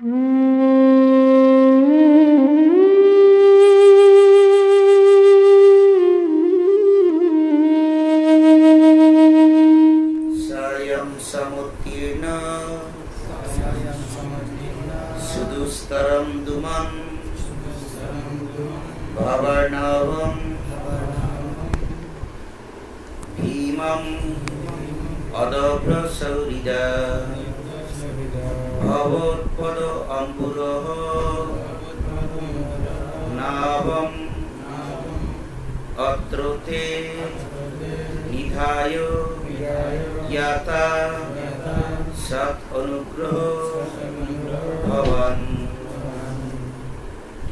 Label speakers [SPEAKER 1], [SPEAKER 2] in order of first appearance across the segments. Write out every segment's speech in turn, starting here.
[SPEAKER 1] সুদুস্তরম দুমন ভবর্ণবম ভীমম অদভ্রসৌরিদা ভবৎপদ অম্বুরঃ নাবম অত্রতে নিধায় ইয়াতা সৎ অনুগ্রহ ভবন।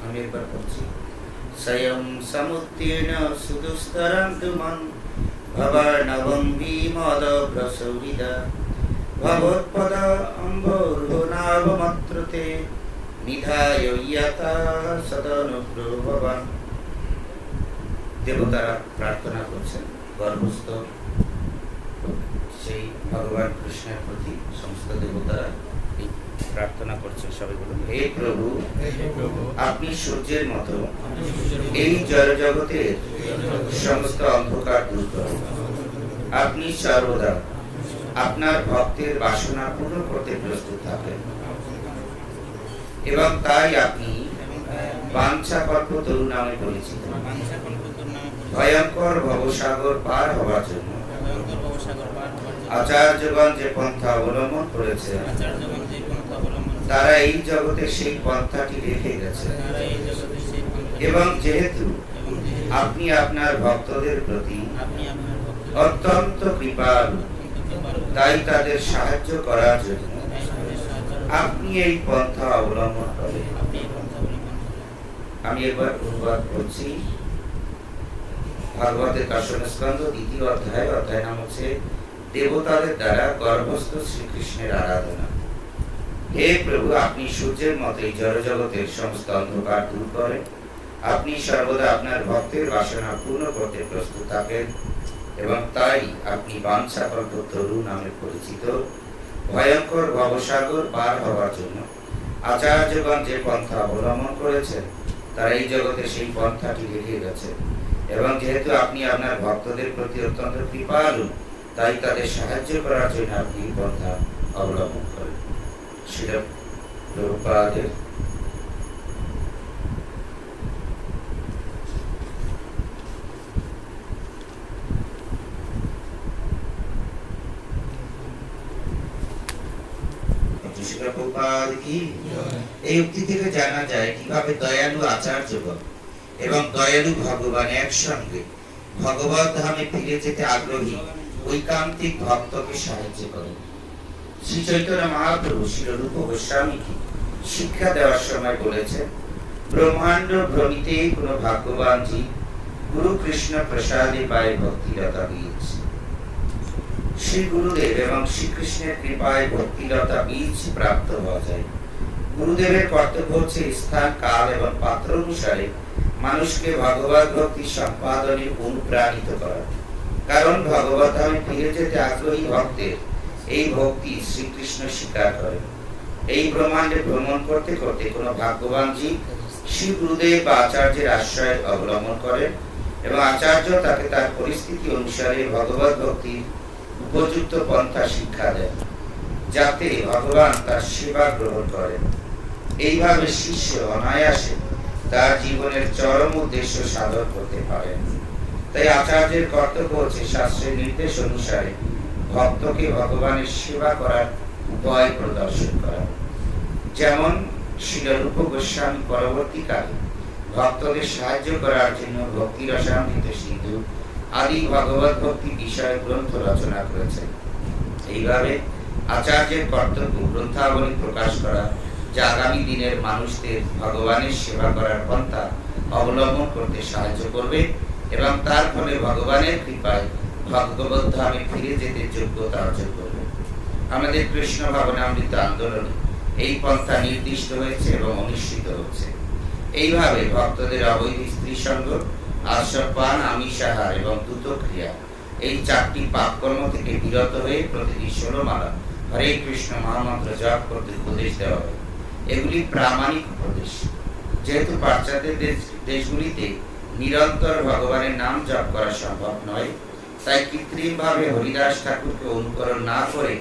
[SPEAKER 1] আমি একবার পড়ছি। স্বয়ং সমুত্তীর্ণ সুদুস্তরম দুমন ভবর্ণবম ভীমোদভ্রসৌরিদা ভবৎপদ অম্বুরনাবমত্রতে নিধায় ইয়াতা সদনুগ্রহ ভবন। দেবতারা প্রার্থনা করছেন, গর্ভস্থ সেই ভগবান কৃষ্ণের প্রতি সমস্ত দেবতারা প্রার্থনা করছেন। সবাই বলুন, হে প্রভু, আপনি সূর্যের মতো এই জড় জগতের সমস্ত অন্ধকার দূর করুন। আপনি সর্বদা আপনার ভক্তের বাসনা পূর্ণ করতে প্রস্তুত থাকেন এবং তাই আপনি বাঞ্ছাকল্পতরু নামে পরিচিত। ভয়ঙ্কর ভবসাগর পার হওয়ার জন্য আচার্যগণ যে পন্থা অবলম্বন করেছে তারা এই জগতে সেই পন্থাটি রেখে গেছে এবং যেহেতু আপনি আপনার ভক্তদের প্রতি অত্যন্ত কৃপালু, তাই তাদের সাহায্য করার জন্য আপনি এই পন্থা অবলম্বন করেন। আমি এবার অনুবাদ করছি। ভাগবতের দশম স্কন্ধ দ্বিতীয় অধ্যায় নাম হচ্ছে দেবতাদের দ্বারা গর্ভস্থ শ্রীকৃষ্ণের আরাধনা। হে প্রভু, আপনি সূর্যের মতো এই জড় জগতের সমস্ত অন্ধকার দূর করেন। আপনি সর্বদা আপনার ভক্তের বাসনা পূর্ণ করতে প্রস্তুত থাকেন এবং তাই আপনি বাঞ্ছাকল্পতরু নামে পরিচিত। ভয়ঙ্কর ভবসাগর পার হওয়ার জন্য আচার্যগণ যে পন্থা অবলম্বন করেছেন তারা এই জগতে সেই পন্থাটি রেখে গেছে এবং যেহেতু আপনি আপনার ভক্তদের প্রতি অত্যন্ত কৃপালু, তাই তাদের সাহায্য করার জন্য আপনি পন্থা অবলম্বন করেন। শ্রীল প্রভুপাদের এই উক্তি থেকে জানা যায় কিভাবে দয়ালু আচার্যগণ এবং দয়ালু ভগবান একসঙ্গে ভগবত ধামে ফিরে যেতে আগ্রহী ঐকান্তিক ভক্তকে সাহায্য করেন। শ্রী চৈতন্য মহাপ্রভু শিলরূপ গোস্বামীকে শিক্ষা দেওয়ার সময় বলেছেন, ব্রহ্মাণ্ড ভ্রমিতে কোন ভাগ্যবান জীব গুরু কৃষ্ণ প্রসাদে পায় ভক্তিলতা বীজ। শ্রী গুরুদেব এবং শ্রীকৃষ্ণের কৃপায় ভক্তিলতা বীজ প্রাপ্ত হওয়া যায়। গুরুদেবের কর্তব্য হচ্ছে স্থান, কাল এবং পাত্র অনুসারে মানুষকে ভগবত ভক্তি সম্পাদনে অনুপ্রাণিত করা। কারণ ভগবত ধামে ফিরে যেতে আগ্রহী ভক্তের এই ভক্তি শ্রীকৃষ্ণ স্বীকার করেন। এই ব্রহ্মাণ্ডে ভ্রমণ করতে করতে কোন ভাগ্যবান জীব শ্রী গুরুদেব বা আচার্যের আশ্রয় অবলম্বন করেন এবং আচার্য তাকে তার পরিস্থিতি অনুসারে ভগবত ভক্তির উপযুক্ত পন্থা শিক্ষা দেন, যাতে ভগবান তার সেবা গ্রহণ করেন। এইভাবে শিষ্য অনায়াসে তার জীবনের চরম উদ্দেশ্য সাধন করতে পারেন। তাই আচার্যের কর্তব্য হচ্ছে শাস্ত্রের নির্দেশ অনুসারে ভক্তকে ভগবানের সেবা করার উপায় প্রদর্শন করা। যেমন শিলরূপ গোস্বামী পরবর্তীকালে ভক্তদের সাহায্য করার জন্য ভক্তি রসামৃত সিন্ধু আদি ভগবত ভক্তি বিষয় গ্রন্থ রচনা করেছেন। এইভাবে আচার্যের কর্তব্য গ্রন্থাবলী প্রকাশ করা, যা আগামী দিনের মানুষদের ভগবানের সেবা করার পন্থা অবলম্বন করতে সাহায্য করবে এবং তার ফলে ভগবানের কৃপায় ভগবত ধামে ফিরে যেতে যোগ্যতা অর্জন করবে। আমাদের কৃষ্ণ ভাবনামৃত আন্দোলনে এই পন্থা নির্দিষ্ট হয়েছে এবং অনুষ্ঠিত হচ্ছে। এইভাবে ভক্তদের অবৈধ স্ত্রী সঙ্গ, আশ্রপান, আমিষাহার এবং দ্রুতক্রিয়া এই চারটি পাপকর্ম থেকে বিরত হয়ে প্রতিদিন 16 মালা হরে কৃষ্ণ মহামন্ত্র জপ করতে উপদেশ দেওয়া হয়। এগুলি প্রামাণিক উপদেশ। যেহেতু পাশ্চাত্য দেশগুলিতে নিরন্তর ভগবানের নাম জপ করা সম্ভব নয়, তাই কৃত্রিমভাবে হরিদাস ঠাকুরকে অনুকরণ না করে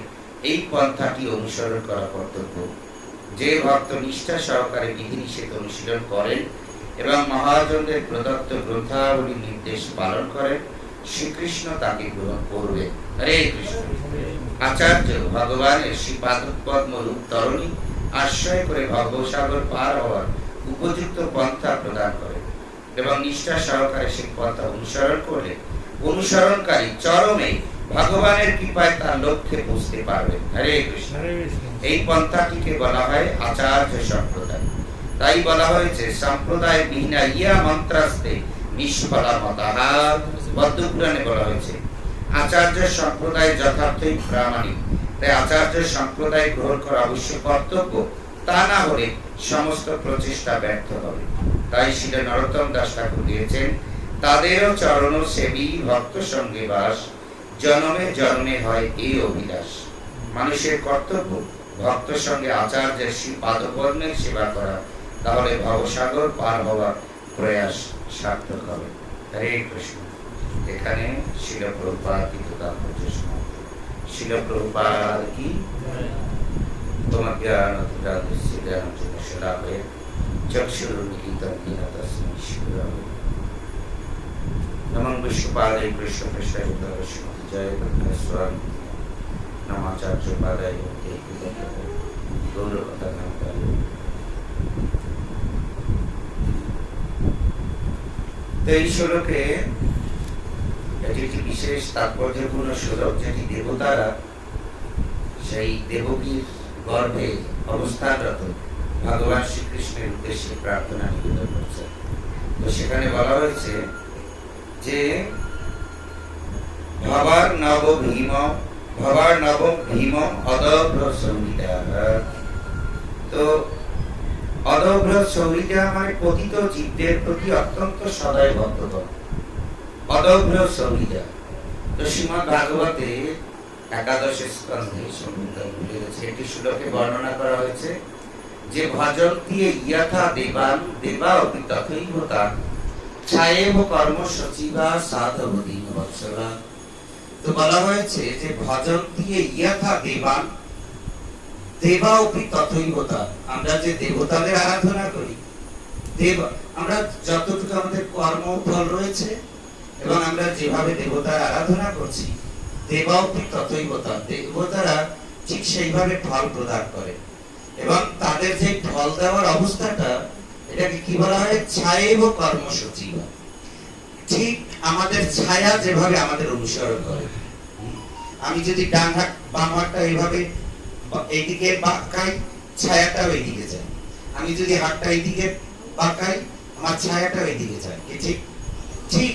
[SPEAKER 1] এই পন্থাটি অনুসরণ করা কর্তব্য। যে ভক্ত নিষ্ঠা সহকারে বিধিনিষেধ অনুশীলন করেন এবং মহাজনদের প্রদত্ত গ্রন্থাবলী নির্দেশ পালন করেন, শ্রীকৃষ্ণ তাকে গ্রহণ করবে। হরে কৃষ্ণ। আচার্য ভগবানের শ্রী পাদপদ্ম রূপ তরণী আশ্রয় করে ভবসাগর পার হওয়ার উপযুক্ত পন্থা প্রদান করে এবং নিষ্ঠা সহকারে সেই পন্থা অনুসরণ করলে অনুসরণকারী চরমে ভগবানের কৃপায় তার লক্ষ্যে পৌঁছতে পারবে। হরে কৃষ্ণ। এই পন্থাটিকে বলা হয় আচার্য সম্প্রদায়। তাই বলা হয়েছে সম্প্রদায় বিহীনা ইয়া মন্ত্রাস্তে নিষ্ফলা মতঃ। পদ্মপুরাণে বলা হয়েছে আচার্য সম্প্রদায় যথার্থই প্রামাণিক, তাই আচার্য সম্প্রদায় গ্রহণ করা অবশ্য কর্তব্য, তা না হলে সমস্ত প্রচেষ্টা ব্যর্থ হবে। তাই শ্রী নরোত্তম দাস ঠাকুর দিয়েছেন, তাদেরও চরণ সেবী ভক্ত সঙ্গে বাস, জনমে জন্মে হয় এই অভিলাষ। মানুষের কর্তব্য ভক্ত সঙ্গে আচার্যের শ্রী পাদপদ্মের সেবা করা, তাহলে ভবসাগর পার হওয়ার প্রয়াস সার্থক হবে। হরে কৃষ্ণ। এখানে শিল প্রভুপাদ কি তাৎপর্য সমাপ্ত। শিল প্রভুপাদ কি তোমার জ্ঞান নমঃ বিষ্ণুপাদায় কৃষ্ণ কৃষ্ণায় শ্রীমতী জয় স্বামী নমাচার্য পাদায় গৌরকথা নাম। এই শ্লোকে এটি একটি বিশেষ তাৎপর্যপূর্ণ শ্লোক, যেটি দেবতারা সেই দেবকীর গর্ভে অবস্থানরত ভগবান শ্রীকৃষ্ণের উদ্দেশ্যে প্রার্থনা নিবেদন করছে। তো সেখানে বলা হয়েছে যে ভবার নব ভীম অদভ্র সংহিতা। তো অদভ্র সংহিতা মানে পতিত জীবদের প্রতি অত্যন্ত সদয় ভক্তত্ব, অদভ্র সংহিতা। তো শ্রীমদ্ ভাগবতে একাদশ স্কন্ধে সংহিতা ভুলে গেছে, এটি শ্লোকে বর্ণনা করা হয়েছে যে ভজন্তি ইয়থা দেবান দেবা অপি তথৈব তান ছায়েব কর্ম সচিবা সাধব দীন বৎসলা। তো বলা হয়েছে যে ভজন্তি ইয়থা দেবান দেবা অপি তথৈব তান। আমরা যে দেবতাদের আরাধনা করি, আমরা যতটুকু আমাদের কর্ম ফল রয়েছে এবং আমরা যেভাবে দেবতার আরাধনা করছি, দেবা অপি তথৈব তান, দেবতারা ঠিক সেইভাবে ফল প্রদান করে। এবং তাদের যে ফল দেওয়ার অবস্থাটা, এটাকে কি বলা হয়? ছায়েব কর্মসূচি। ঠিক আমাদের ছায়া যেভাবে আমাদের অনুসরণ করে। আমি যদি ডান হাত বাম হাতটা এইভাবে এইদিকে বাঁকাই, ছায়াটাও এইদিকে যায়। আমি যদি হাতটা এইদিকে বাঁকাই, আমার ছায়াটাও এইদিকে যায়। ঠিক ঠিক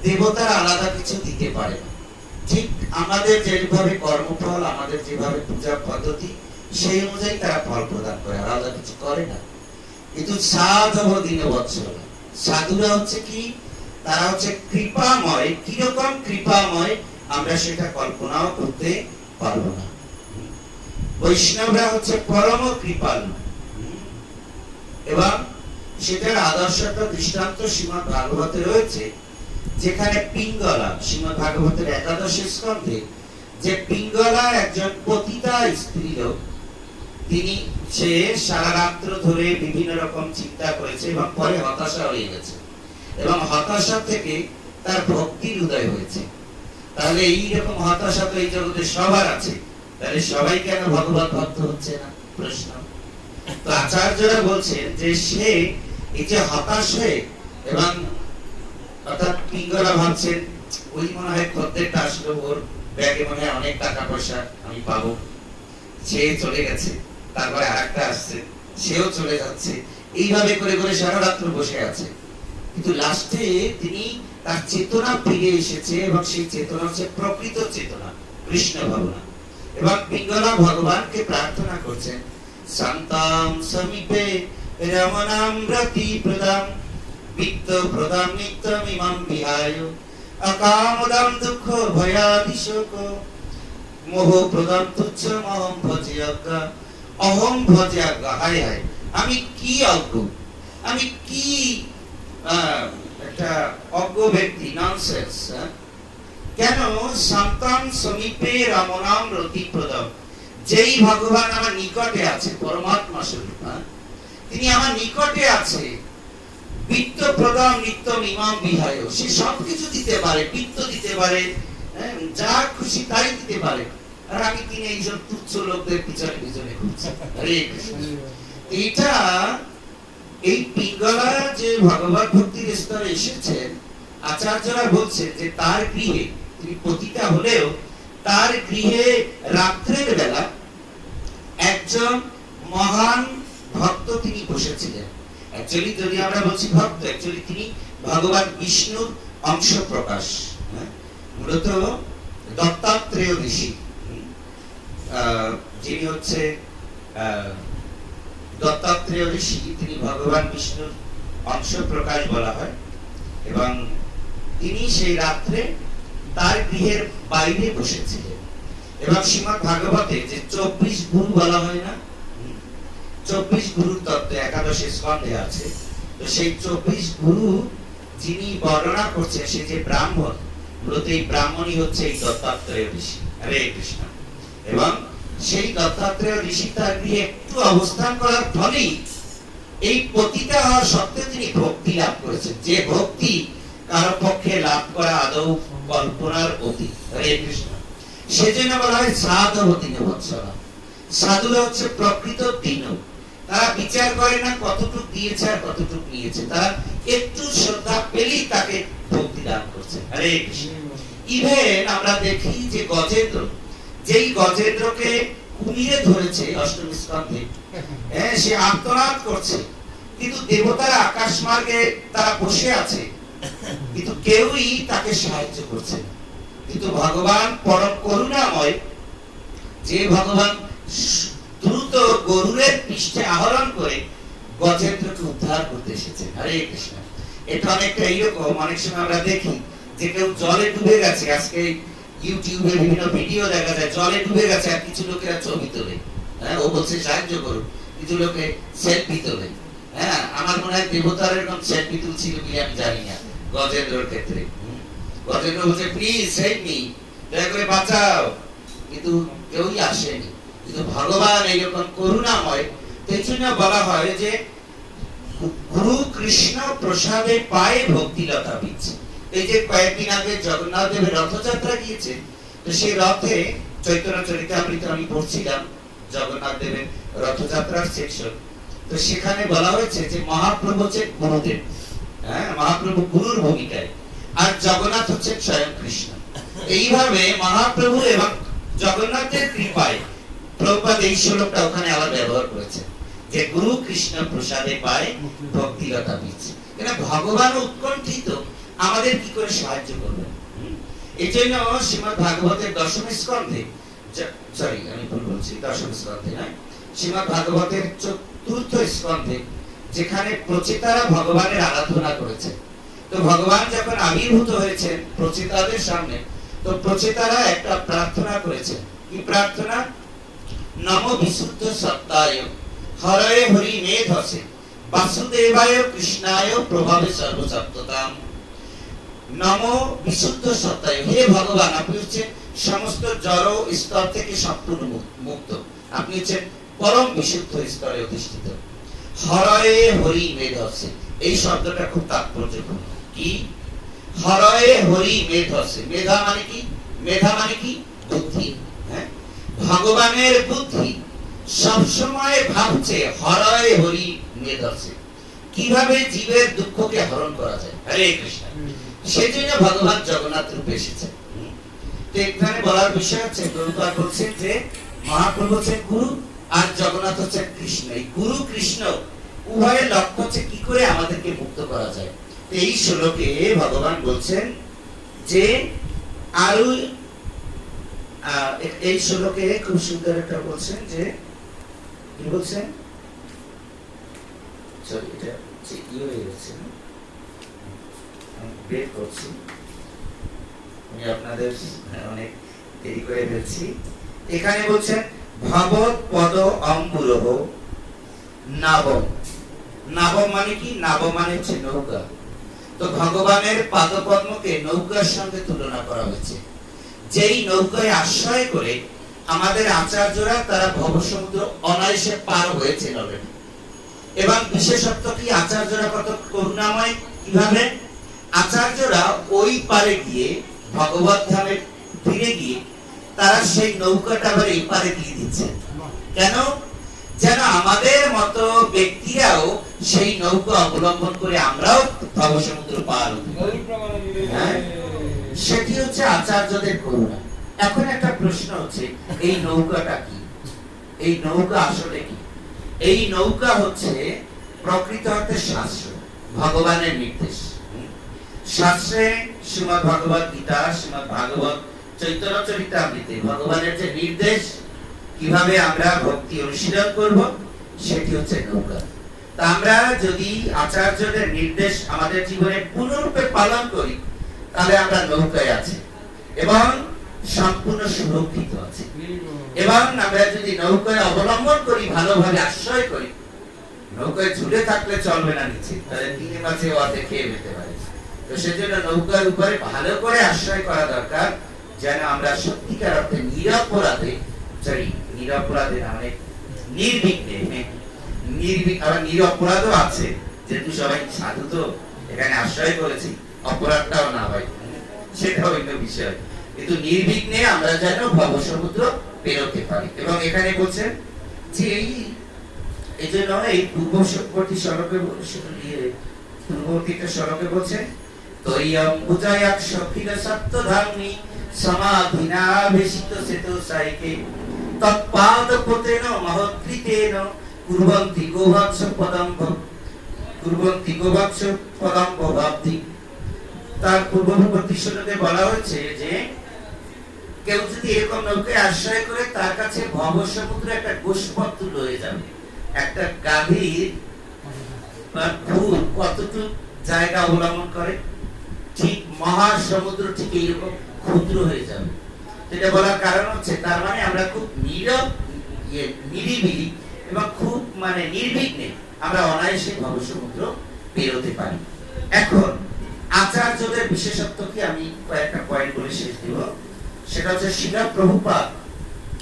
[SPEAKER 1] দেবতারা আলাদা কিছু দিতে পারে না। ঠিক আমাদের যেভাবে কর্মফল, আমাদের যেভাবে পূজা পদ্ধতি, সেই অনুযায়ী তারা ফল প্রদান করে, আলাদা কিছু করে না। কিন্তু সাধব দীন বৎসলা, সাধুরা হচ্ছে কি? তারা হচ্ছে কৃপাময়। কিরকম কৃপাময় আমরা সেটা কল্পনাও করতে পারবো না। বৈষ্ণবরা হচ্ছে পরম কৃপালু, এবং সেটার আদর্শটা দৃষ্টান্ত শ্রীমদ্ ভাগবতে রয়েছে, যেখানে পিঙ্গলা, শ্রীমদ্ ভাগবতের একাদশ স্কন্ধে, যে পিঙ্গলা একজন পতিতা স্ত্রী লোক, তিনি সে সারা রাত্র ধরে বিভিন্ন রকম চিন্তা করেছে এবং পরে হতাশা হয়ে গেছে, এবং হতাশা থেকে তার ভক্তির উদয় হয়েছে। তাহলে এইরকম হতাশা তো এই জগতে সবার আছে, তাহলে সবাই কেন ভগবত ভক্ত হচ্ছে না? প্রশ্ন। তো আচার্যরা বলছেন যে সে এই যে হতাশ হয়ে, এবং অর্থাৎ পিঙ্গলা ভাবছেন ওই মনে হয় খদ্দেরটা আসলো, ওর ব্যাগে মনে হয় অনেক টাকা পয়সা আমি পাবো, সে চলে গেছে, তারপরে আরেকটা আসছে, সেও চলে যাচ্ছে, এইভাবে করে করে সারা রাত্র বসে আছে। কিন্তু লাস্টে তিনি তার চেতনা ফিরে এসেছে, এবং সেই চেতনা হচ্ছে প্রকৃত চেতনা, কৃষ্ণ ভাবনা। এবং পিঙ্গলা ভগবানকে প্রার্থনা করছেন, শান্তাম সমীপে রমণাম রতি প্রদাম বিত্ত প্রদাম নিত্যম ইমাম বিহায় অকামদাম দুঃখ ভয়াদি শোক মোহ প্রদাম তুচ্ছ অহম ভজে অজ্ঞা, অহম ভজে অজ্ঞা। হায় হায়, আমি কি অজ্ঞ, আমি কি একটা অজ্ঞ ব্যক্তি, ননসেন্স। কেন সন্তান সমীপে রামনাম রতিপ্রদম, যেই ভগবান আমার নিকটে আছে, পরমাত্মা স্বরূপ, তিনি আমার নিকটে আছে, বিত্ত প্রদান নিত্যম ইমাম বিহায়, সে সবকিছু দিতে পারে, বিত্ত দিতে পারে, যা খুশি তাই দিতে পারে, আর আমি তিনি এইসব তুচ্ছ লোকদের পিছনে পিছনে ঘুরছি। হরে কৃষ্ণ। এটা এই পিঙ্গলা যে ভগবত ভক্তির স্তরে এসেছেন, আচার্যরা বলছেন যে তার গৃহে তিনি পতিতা হলেও তার গৃহে রাত্রের বেলা একজন মহান ভক্ত তিনি বসেছিলেন। অ্যাকচুয়ালি যদি আমরা বলছি ভক্ত, অ্যাকচুয়ালি তিনি ভগবান বিষ্ণুর অংশ প্রকাশ, মূলত দত্তাত্রেয় ঋষি, যিনি হচ্ছে দত্তাত্রেয় ঋষি, তিনি ভগবান বিষ্ণুর অংশ প্রকাশ বলা হয়। এবং তিনি সেই রাত্রে তার গৃহের বাইরে বসেছিলেন। এবং শ্রীমদ্ ভাগবতে যে 24 গুরু বলা হয় না, 24 গুরুর তত্ত্ব একাদশ স্কন্ধে আছে। তো সেই 24 গুরু যিনি বর্ণনা করছেন, সে যে ব্রাহ্মণ, মূলত এই ব্রাহ্মণই হচ্ছে এই দত্তাত্রেয় ঋষি। হরে কৃষ্ণ। এবং সেই দত্তাত্রেয় ঋষি তার গৃহে একটু অবস্থান করার ফলেই এই পতিতা হওয়া সত্ত্বেও তিনি ভক্তি লাভ করেছেন, যে ভক্তি কারো পক্ষে লাভ করা আদৌ কল্পনার অতীত। হরে কৃষ্ণ। সেজন্য বলা হয় সাধবতী বৎসলা। সাধুরা হচ্ছে প্রকৃত দীন, তারা বিচার করে না কতটুকু দিয়েছে আর কতটুকু নিয়েছে, তারা একটু শ্রদ্ধা পেলেই তাকে ভক্তি দান করছে। হরে কৃষ্ণ। ইভেন আমরা দেখি যে গজেন্দ্র, যেই গজেন্দ্রকে কুমিরে ধরেছে অষ্টম স্কন্ধে, সে আর্তনাদ করছে, কিন্তু দেবতারা আকাশ মার্গে তারা বসে আছে, কিন্তু কেউই তাকে সাহায্য করছে। কিন্তু ভগবান পরম করুণাময়, যে ভগবান দ্রুত গরুরের পৃষ্ঠে আহরণ করে গজেন্দ্রকে উদ্ধার করতে এসেছেন। হরে কৃষ্ণ। এটা অনেকটা এইরকম, অনেক সময় আমরা দেখি যে কেউ জলে ডুবে গেছে, আজকে ইউটিউবে বিভিন্ন ভিডিও দেখা যায়, জলে ডুবে গেছে আর কিছু লোকেরা ছবি তোলে, ও বলছে সাহায্য করুন, কিছু লোকে সেলফি তোলে। আমার মনে হয় দেবতার এরকম সেলফি তুলছিল কি আমি জানি না গজেন্দ্রর ক্ষেত্রে। গজেন্দ্র বলছে প্লিজ হেল্প মি, দয়া করে বাঁচাও, কিন্তু কেউই আসেনি। কিন্তু ভগবান এইরকম করুণাময়, সেই জন্য বলা হয় যে গুরু কৃষ্ণ প্রসাদে পায়ে ভক্তিলতা বীজ। এই যে কয়েকদিন আগে জগন্নাথ দেবের রথযাত্রা গিয়েছে, তো সেই রথে চৈতন্য চরিতামৃত আমি পড়ছিলাম, জগন্নাথ দেবের রথযাত্রার সেকশন। তো সেখানে বলা হয়েছে যে মহাপ্রভু হচ্ছে গুরুদেব, মহাপ্রভু গুরুর ভূমিকায়, আর জগন্নাথ হচ্ছে স্বয়ং কৃষ্ণ। এইভাবে মহাপ্রভু এবং জগন্নাথের কৃপায় প্রভুপাদ এই শ্লোকটা ওখানে আবার ব্যবহার করেছে যে গুরু কৃষ্ণ প্রসাদে পায় ভক্তিলতা বীজ। এটা ভগবান উৎকণ্ঠিত আমাদের কি করে সাহায্য করবেন। এই জন্য শ্রীমদ্ ভাগবতের দশম স্কন্ধে, সরি আমি ভুল বলছি, দশম স্কন্ধে নয়, শ্রীমদ্ ভাগবতের চতুর্থ স্কন্ধে, যেখানে প্রচেতারা ভগবানের আরাধনা করেছে। তো ভগবান যখন আবির্ভূত হয়েছেন প্রচেতাদের সামনে, তো প্রচেতারা একটা প্রার্থনা করেছে। কি প্রার্থনা? নমো বিশুদ্ধ সত্তায় হরয়ে হরি মেধসে বাসুদেবায় কৃষ্ণায় প্রভাবে সর্বসত্ততাম। নমো বিশুদ্ধ সত্তায়, হে ভগবান, আপনি হচ্ছেন সমস্ত জড় স্তর থেকে সম্পূর্ণ মুক্ত, আপনি হচ্ছেন পরম বিশুদ্ধ স্তরে অধিষ্ঠিত। হরয়ে হরি মেধসে, এই শব্দটা খুব তাৎপর্যপূর্ণ। কি? হরয়ে হরি মেধসে। মেধা মানে কি? মেধা মানে কি? বুদ্ধি। ভগবানের বুদ্ধি সবসময় ভাবছে হরয়ে হরি মেধসে, কিভাবে জীবের দুঃখকে হরণ করা যায়। হরে কৃষ্ণ। সেজন্য ভগবান জগন্নাথ রূপে এসেছেন। তো এখানে বলার বিষয় হচ্ছে, প্রভুপাদ বলছেন যে মহাপ্রভু হচ্ছেন গুরু আর জগন্নাথ হচ্ছেন কৃষ্ণ। এই গুরু কৃষ্ণ উভয়ের লক্ষ্য হচ্ছে কি করে আমাদেরকে মুক্ত করা যায়। এই শ্লোকে ভগবান বলছেন যে আরো এই শ্লোকে খুব সুন্দর একটা বলছেন যে কি বলছেন, সরি এটা কি হয়ে গেছে, আমি ব্রেক করছি, আমি আপনাদের অনেক দেরি করে ফেলছি। এখানে বলছেন ভগবৎ পদ অম্বুরহ নাবম। নাবম মানে কি? নাবম মানে হচ্ছে নৌকা। তো ভগবানের পাদপদ্মকে নৌকার সঙ্গে তুলনা করা হয়েছে। যেই নৌকায় আশ্রয় করে আমাদের আচার্যরা তারা ভবসমুদ্র অনায়াসে পার হয়েছে অলরেডি। এবং বিশেষত্ব কি, আচার্যরা কত করুণাময়! কিভাবে আচার্যরা ওই পারে গিয়ে ভগবত ধামে ফিরে গিয়ে তারা সেই নৌকাটা আবার এই পারে দিয়ে দিচ্ছে। কেন? যেন আমাদের মতো ব্যক্তিরাও সেই নৌকা অবলম্বন করে আমরাও ভবসমুদ্র পার হতে পারি। সেটি হচ্ছে আচার্যদের করুণা। এখন একটা প্রশ্ন হচ্ছে, এই নৌকাটা কি? এই নৌকা আসলে কি? এই নৌকা হচ্ছে প্রকৃত অর্থে শাস্ত্র, ভগবানের নির্দেশ। শাস্ত্রে শ্রীমদ্ ভগবত গীতা, শ্রীমদ্ ভাগবত, চৈতন্য চরিতামৃতে ভগবানের যে নির্দেশ কিভাবে আমরা ভক্তি অনুশীলন করব, সেটি হচ্ছে নৌকা। তা আমরা যদি আচার্যদের নির্দেশ আমাদের জীবনে পূর্ণরূপে পালন করি, তাহলে আমরা নৌকায় আছি এবং সম্পূর্ণ সুরক্ষিত আছি। এবং আমরা যদি নৌকায় অবলম্বন করি, ভালোভাবে আশ্রয় করি, নৌকায় ঝুলে থাকলে চলবে না নিচে, তাহলে দিনে মাঝে অর্ধেক খেয়ে যেতে পারে। তো সেজন্য নৌকার উপরে ভালো করে আশ্রয় করা দরকার, যেন আমরা সত্যিকার অর্থে নিরপরাধে, নিরপরাধে না মানে নির্বিঘ্নে, আবার নিরপরাধও আছে, যেহেতু সবাই সাধু তো এখানে আশ্রয় করেছি, অপরাধটাও না হয় সেটাও অন্য বিষয়, কিন্তু নির্বিঘ্নে আমরা যেন ভবসমুদ্র পেরোতে পারি। এবং এখানে বলছেন যে এই জন্য এই পূর্ববর্তী সড়কে বলছেন তৈয়ম বুজায়াক সখিল সত্যধাম্নি সমাধিনা বেশিত সেতু সাইকে তৎপাদ পতেন মহৎকৃতেন কুর্বন্তি গোবৎস পদম ভবাব্দি। তার পূর্ববর্তী শ্লোকে বলা হচ্ছে যে কেউ যদি এরকম নৌকায় আশ্রয় করে, তার কাছে ভবসমুদ্র একটা গোষ্পত্র রয়ে যাবে। একটা গাভীর খুব কতটুকু জায়গা অবলম্বন করে, ঠিক মহাসমুদ্র ঠিক এইরকম ক্ষুদ্র হয়ে যাবে। এটা বলার কারণ হচ্ছে, তার মানে আমরা খুব নিরিবিলি এবং খুব মানে নির্বিঘ্নে আমরা অনায়াসে ভবসমুদ্র পেরোতে পারি। এখন আচার্যদের বিশেষত্ব কি, আমি কয়েকটা পয়েন্ট বলে শেষ দিব। সেটা হচ্ছে শিলা প্রভুপাদ।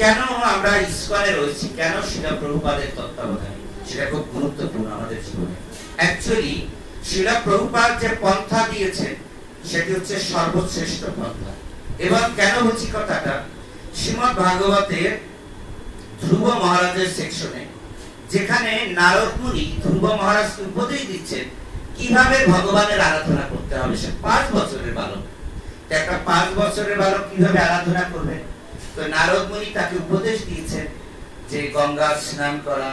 [SPEAKER 1] কেন আমরা ইসকনে রয়েছি, কেন শিলা প্রভুপাদের তত্ত্বাবধানে, সেটা খুব গুরুত্বপূর্ণ আমাদের জীবনে। অ্যাকচুয়ালি শিলা প্রভুপাদ যে পন্থা দিয়েছেন, সেটি হচ্ছে সর্বশ্রেষ্ঠ পন্থা। এবং কেন বলছি কথাটা, শ্রীমদ্ ভাগবতের ধ্রুব মহারাজের সেকশনে, যেখানে নারদ মুনি ধ্রুব মহারাজকে উপদেশ দিচ্ছেন কিভাবে ভগবানের আরাধনা করতে হবে। সে 5 বছরের বালক, একটা 5 বছরের বালক কিভাবে আরাধনা করবে? তো নারদ মুনি তাকে উপদেশ দিয়েছেন যে গঙ্গা স্নান করা,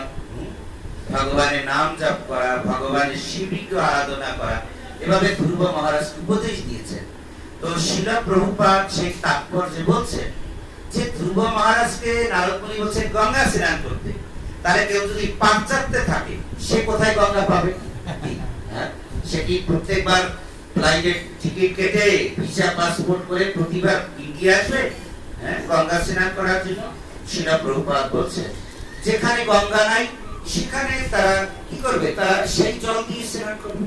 [SPEAKER 1] ভগবানের নাম জপ করা, ভগবানের শিবলিঙ্গ আরাধনা করা, এভাবে ধ্রুব মহারাজ উপদেশ দিয়েছেন। তো শিলা প্রভুপাদ সেই তাৎপর্যে বলছেন যে ধ্রুব মহারাজকে নারদ মুনি বলছেন গঙ্গা স্নান করতে, তাহলে কেউ যদি পাশ্চাত্যে থাকে, সে কোথায় গঙ্গা পাবে? সে কি প্রত্যেকবার ফ্লাইটের টিকিট কেটে ভিসা পাসপোর্ট করে প্রতিবার ইন্ডিয়া আসবে গঙ্গা স্নান করার জন্য? শিলা প্রভুপাদ বলছে যেখানে গঙ্গা নাই, সেখানে তারা কি করবে? তারা সেই জল দিয়ে স্নান করবে।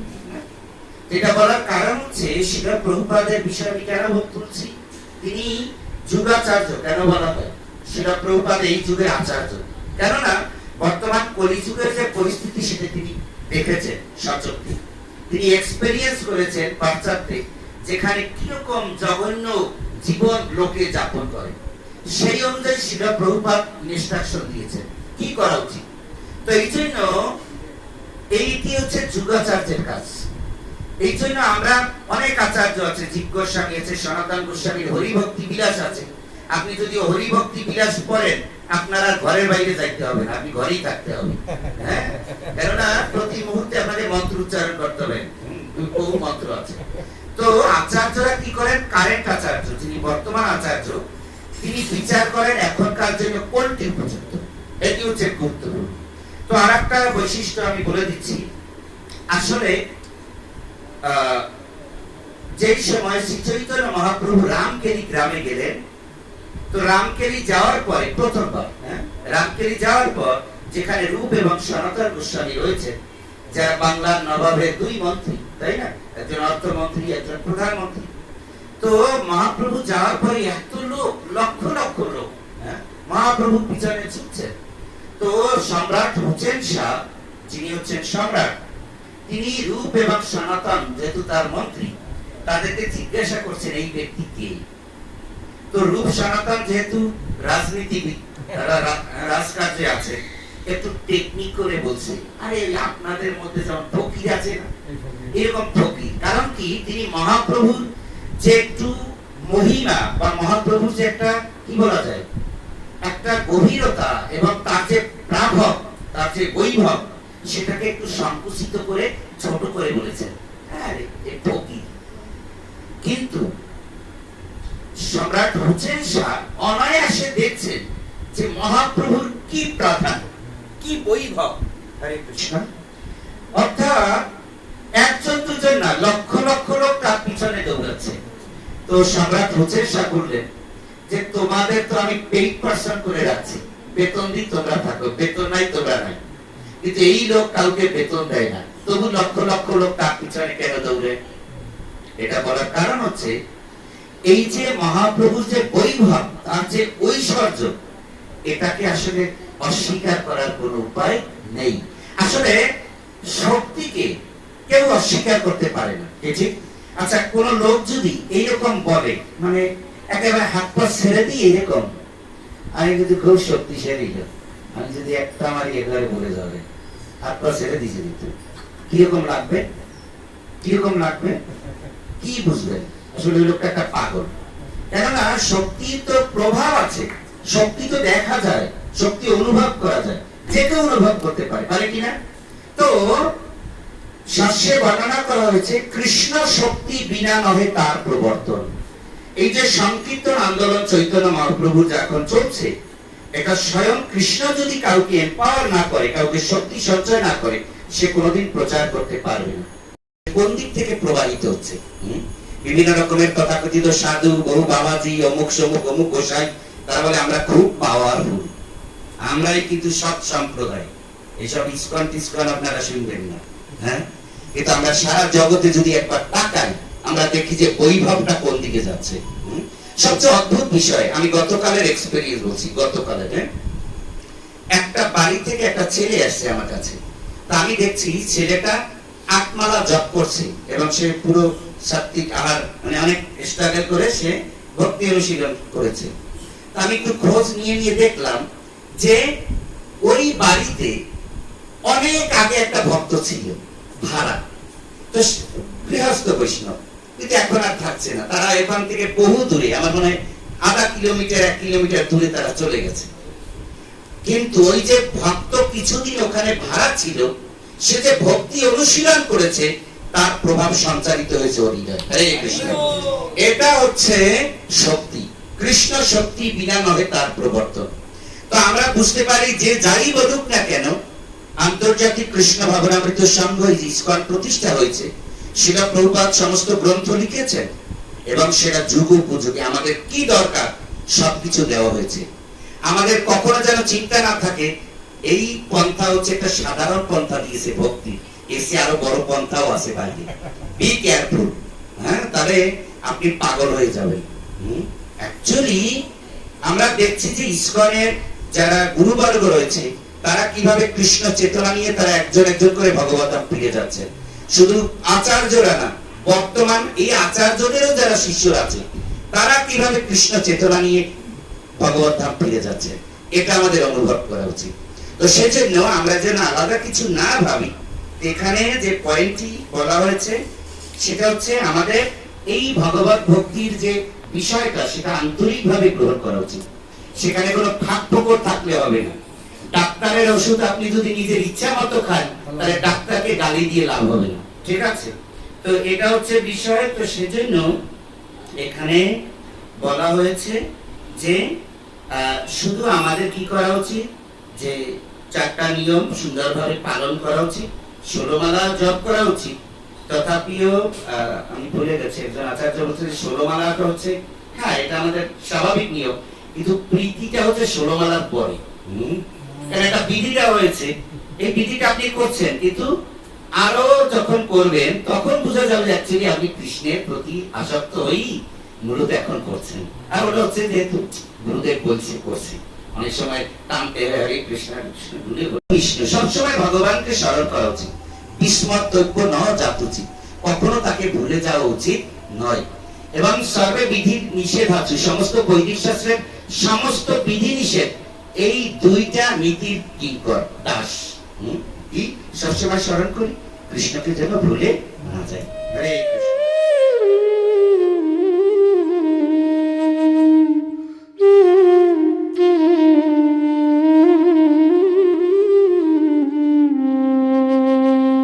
[SPEAKER 1] এটা বলার কারণ হচ্ছে, শিলা প্রভুপাদের বিষয়ে আমি কেন বলছি, তিনি যুগাচার্য কেন বলা হয়? শিলা প্রভুপাদ এই যুগের আচার্য, কেননা বর্তমান কলিযুগের যে পরিস্থিতি, সেটা তিনি দেখেছেন সচক্ষে, তিনি এক্সপেরিয়েন্স করেছেন পাশ্চাত্যে, যেখানে কিরকম জঘন্য জীবন লোকে যাপন করে। সেই অনুযায়ী শিলা প্রভুপাদ ইনস্ট্রাকশন দিয়েছেন কি করা উচিত। তো এই জন্য এইটি হচ্ছে যুগাচার্যের কাজ। এই জন্য আমরা অনেক আচার্য আছে, জীব গোস্বামী আছে, সনাতন গোস্বামীর হরিভক্তি বিলাস আছে। আপনি যদি হরিভক্তি বিলাস পড়েন, আপনার আর ঘরের বাইরে যাইতে হবে না, আপনি ঘরেই থাকতে হবে। হ্যাঁ, কেননা প্রতি মুহূর্তে আপনাদের মন্ত্র উচ্চারণ করতে হবে, বহু মন্ত্র আছে। তো আচার্যরা কি করেন? কারেন্ট আচার্য, যিনি বর্তমান আচার্য, তিনি বিচার করেন এখনকার জন্য কোনটি উপযুক্ত। এটি হচ্ছে গুরুত্বপূর্ণ। তো আরেকটা বৈশিষ্ট্য আমি বলে দিচ্ছি। আসলে যেই সময় শ্রী চৈতন্য মহাপ্রভু রামকেলি গ্রামে গেলেন, তো রামকেলি যাওয়ার পরে প্রথমবার, রামকেলি যাওয়ার পর যেখানে রূপ এবং সনাতন গোস্বামী রয়েছে, যারা বাংলার নবাবের দুই মন্ত্রী, তাই না, একজন অর্থমন্ত্রী, একজন প্রধানমন্ত্রী। তো মহাপ্রভু যাওয়ার পরে এত লোক, লক্ষ লক্ষ লোক মহাপ্রভু পিছনে ছুটছে। তো সম্রাট হোসেন শাহ, যিনি হচ্ছেন সম্রাট, তিনি রূপ এবং সনাতন যেহেতু তার মন্ত্রী, তাদেরকে জিজ্ঞাসা করছেন এই ব্যক্তি কে। তো রূপ সনাতন যেহেতু রাজনীতিবিদ, তারা রাজকার্যে আছে, একটু টেকনিক করে বলছে, আরে আপনাদের মধ্যে যেমন ফকির আছে না, এরকম ফকির। কারণ কি, তিনি মহাপ্রভুর যে একটু মহিমা বা মহাপ্রভুর যে একটা কি বলা যায়, একটা গভীরতা এবং তার যে প্রাভব, তার যে বৈভব, সেটাকে একটু সংকুচিত করে ছোট করে বলেছেন, আরে এই ফকির। কিন্তু সম্রাট হোসেন শাহ অনায়াসে দেখছেন যে মহাপ্রভুর কি প্রাধান্য, কি বৈভব। হরে কৃষ্ণ। অর্থাৎ একজন দুজন না, লক্ষ লক্ষ লোক তার পিছনে দৌড়াচ্ছে। তো সম্রাট হোসেন শাহ বললেন যে তোমাদের তো আমি পেইড পার্সন করে রাখছি, বেতন দিই তোমরা থাকো, বেতন নাই তোমরা নাই। কিন্তু এই লোক কাউকে বেতন দেয় না, তবু লক্ষ লক্ষ লোক তার পিছনে কেন দৌড়ে? এটা বলার কারণ হচ্ছে এই যে মহাপ্রভুর যে বৈভব, তার যে ঐশ্বর্য, এটাকে আসলে অস্বীকার করার কোনো উপায় নেই। আসলে শক্তিকে কেউ অস্বীকার করতে পারে না, ঠিক? আচ্ছা, কোন লোক যদি এইরকম বলে, মানে একেবারে হাত পা ছেড়ে দিয়ে এরকম, আমি যদি খুব শক্তিশালী লোক, আমি যদি একটা আমার এবারে বলে যাবে, হাত পা ছেড়ে দিতে দিত, কিরকম লাগবে? কিরকম লাগবে? কি বুঝবেন? আসলে ওই লোকটা একটা পাগল। কেননা শক্তির তো প্রভাব আছে, শক্তি তো দেখা যায়, শক্তি অনুভব করা যায়, যে কেউ অনুভব করতে পারে, পারে কিনা? তো শাস্ত্রে বর্ণনা করা হয়েছে, কৃষ্ণ শক্তি বিনা নহে তার প্রবর্তন। এই যে সংকীর্তন আন্দোলন চৈতন্য মহাপ্রভুর যখন চলছে, এটা স্বয়ং কৃষ্ণ যদি কাউকে এম্পাওয়ার না করে, কাউকে শক্তি সঞ্চয় না করে, সে কোনোদিন প্রচার করতে পারবে না। কোন দিক থেকে প্রবাহিত হচ্ছে? বিভিন্ন রকমের তথাকথিত সাধু, বহু বাবাজি, অমুক সমুক, অমুক গোসাই, তারা বলে আমরা খুব পাওয়ারফুল, আমরাই কিন্তু সৎ সম্প্রদায়। এইসব ইসকন টিসকন আপনারা শুনবেন না, হ্যাঁ? কিন্তু আমরা সারা জগতে যদি একবার তাকাই, আমরা দেখি যে বৈভবটা কোন দিকে যাচ্ছে। সবচেয়ে অদ্ভুত বিষয়, আমি গতকালের এক্সপেরিয়েন্স বলছি, গতকালের। একটা বাড়ি থেকে একটা ছেলে আসছে আমার কাছে, তা আমি দেখছি ছেলেটা আটমালা জপ করছে এবং সে পুরো সাত্বিক আহার, মানে অনেক স্ট্রাগল করে সে ভক্তি অনুশীলন করেছে। তা আমি একটু খোঁজ নিয়ে নিয়ে দেখলাম যে ওই বাড়িতে অনেক আগে একটা ভক্ত ছিল ভাড়া, তো গৃহস্থ বৈষ্ণব, কিন্তু এখন আর থাকছে না। তারা এখান থেকে বহু দূরে, আমার মনে হয় আধা কিলোমিটার 1 কিলোমিটার দূরে তারা চলে গেছে। কিন্তু ওই যে ভক্ত কিছুদিন ওখানে ভাড়া ছিল, সে যে ভক্তি অনুশীলন করেছে, তার প্রভাব সঞ্চারিত হয়েছে ওর হৃদয়ে। হরে কৃষ্ণ। এটা হচ্ছে শক্তি, কৃষ্ণ শক্তি বিনা নহে তার প্রবর্তন। তো আমরা বুঝতে পারি যে যাই বলুক না কেন, আন্তর্জাতিক কৃষ্ণ ভাবনামৃত সংঘ ইসকন প্রতিষ্ঠা হয়েছে, সেটা প্রভুপাদ সমস্ত গ্রন্থ লিখেছেন এবং সেটা যুগ উপযোগী। আমাদের কি দরকার সবকিছু দেওয়া হয়েছে। আমাদের কখনো যেন চিন্তা না থাকে এই পন্থা হচ্ছে একটা সাধারণ পন্থা দিয়েছে ভক্তি, এসে আরো বড় পন্থাও আছে বাইরে, বি কেয়ারফুল, হ্যাঁ? তাহলে আপনি পাগল হয়ে যাবেন। অ্যাকচুয়ালি আমরা দেখছি যে ইসকনের যারা গুরুবর্গ রয়েছে, তারা কিভাবে কৃষ্ণ চেতনা নিয়ে তারা একজন একজন করে ভগবত ধাম ফিরে যাচ্ছে। শুধু আচার্যরা না, বর্তমান এই আচার্যদেরও যারা শিষ্য আছে, তারা কিভাবে কৃষ্ণ চেতনা নিয়ে ভগবত ধাম ফিরে যাচ্ছে, এটা আমাদের অনুভব করা উচিত। তো সেজন্য আমরা যেন আলাদা কিছু না ভাবি। এখানে যে পয়েন্টটি বলা হয়েছে সেটা হচ্ছে আমাদের এই ভগবত ভক্তির যে বিষয়টা, সেটা আন্তরিকভাবে গ্রহণ করা উচিত। সেখানে কোনো ফাঁক ফোকর থাকলে হবে না। ডাক্তারের ওষুধ আপনি যদি নিজের ইচ্ছা মতো খান, তাহলে ডাক্তারকে গালি দিয়ে লাভ হবে না, ঠিক আছে? তো এটা হচ্ছে বিষয়। তো সেজন্য এখানে বলা হয়েছে যে শুধু আমাদের কি করা উচিত, যে 4টা নিয়ম সুন্দরভাবে পালন করা উচিত, 16 মালা জপ করা উচিত। তথাপিও আমি বলে গেছি, একজন আচার্য বলছে 16 মালাটা হচ্ছে, হ্যাঁ এটা আমাদের স্বাভাবিক নিয়ম, কিন্তু প্রীতিটা হচ্ছে 16 মালার পরে। কারণ একটা বিধিটা রয়েছে, এই বিধিটা আপনি করছেন, কিন্তু আরো যখন করবেন তখন বোঝা যাবে যে অ্যাকচুয়ালি আপনি কৃষ্ণের প্রতি আসক্ত হই মূলত এখন করছেন। আর ওটা হচ্ছে যেহেতু গুরুদেব বলছে করছে, অনেক সময় টানতে হরে কৃষ্ণ কৃষ্ণ বিষ্ণু, সবসময় ভগবানকে স্মরণ করা উচিত। বিস্মর্তব্য ন জাতুচিত, কখনো তাকে ভুলে যাওয়া উচিত নয়। এবং সর্বে বিধি নিষেধ আছে, সমস্ত বৈদিক শাস্ত্রের সমস্ত বিধি নিষেধ এই দুইটা নীতির কিঙ্কর দাস। কি সবসময় স্মরণ করি, কৃষ্ণকে যেন ভুলে না যায়। হরে কৃষ্ণ।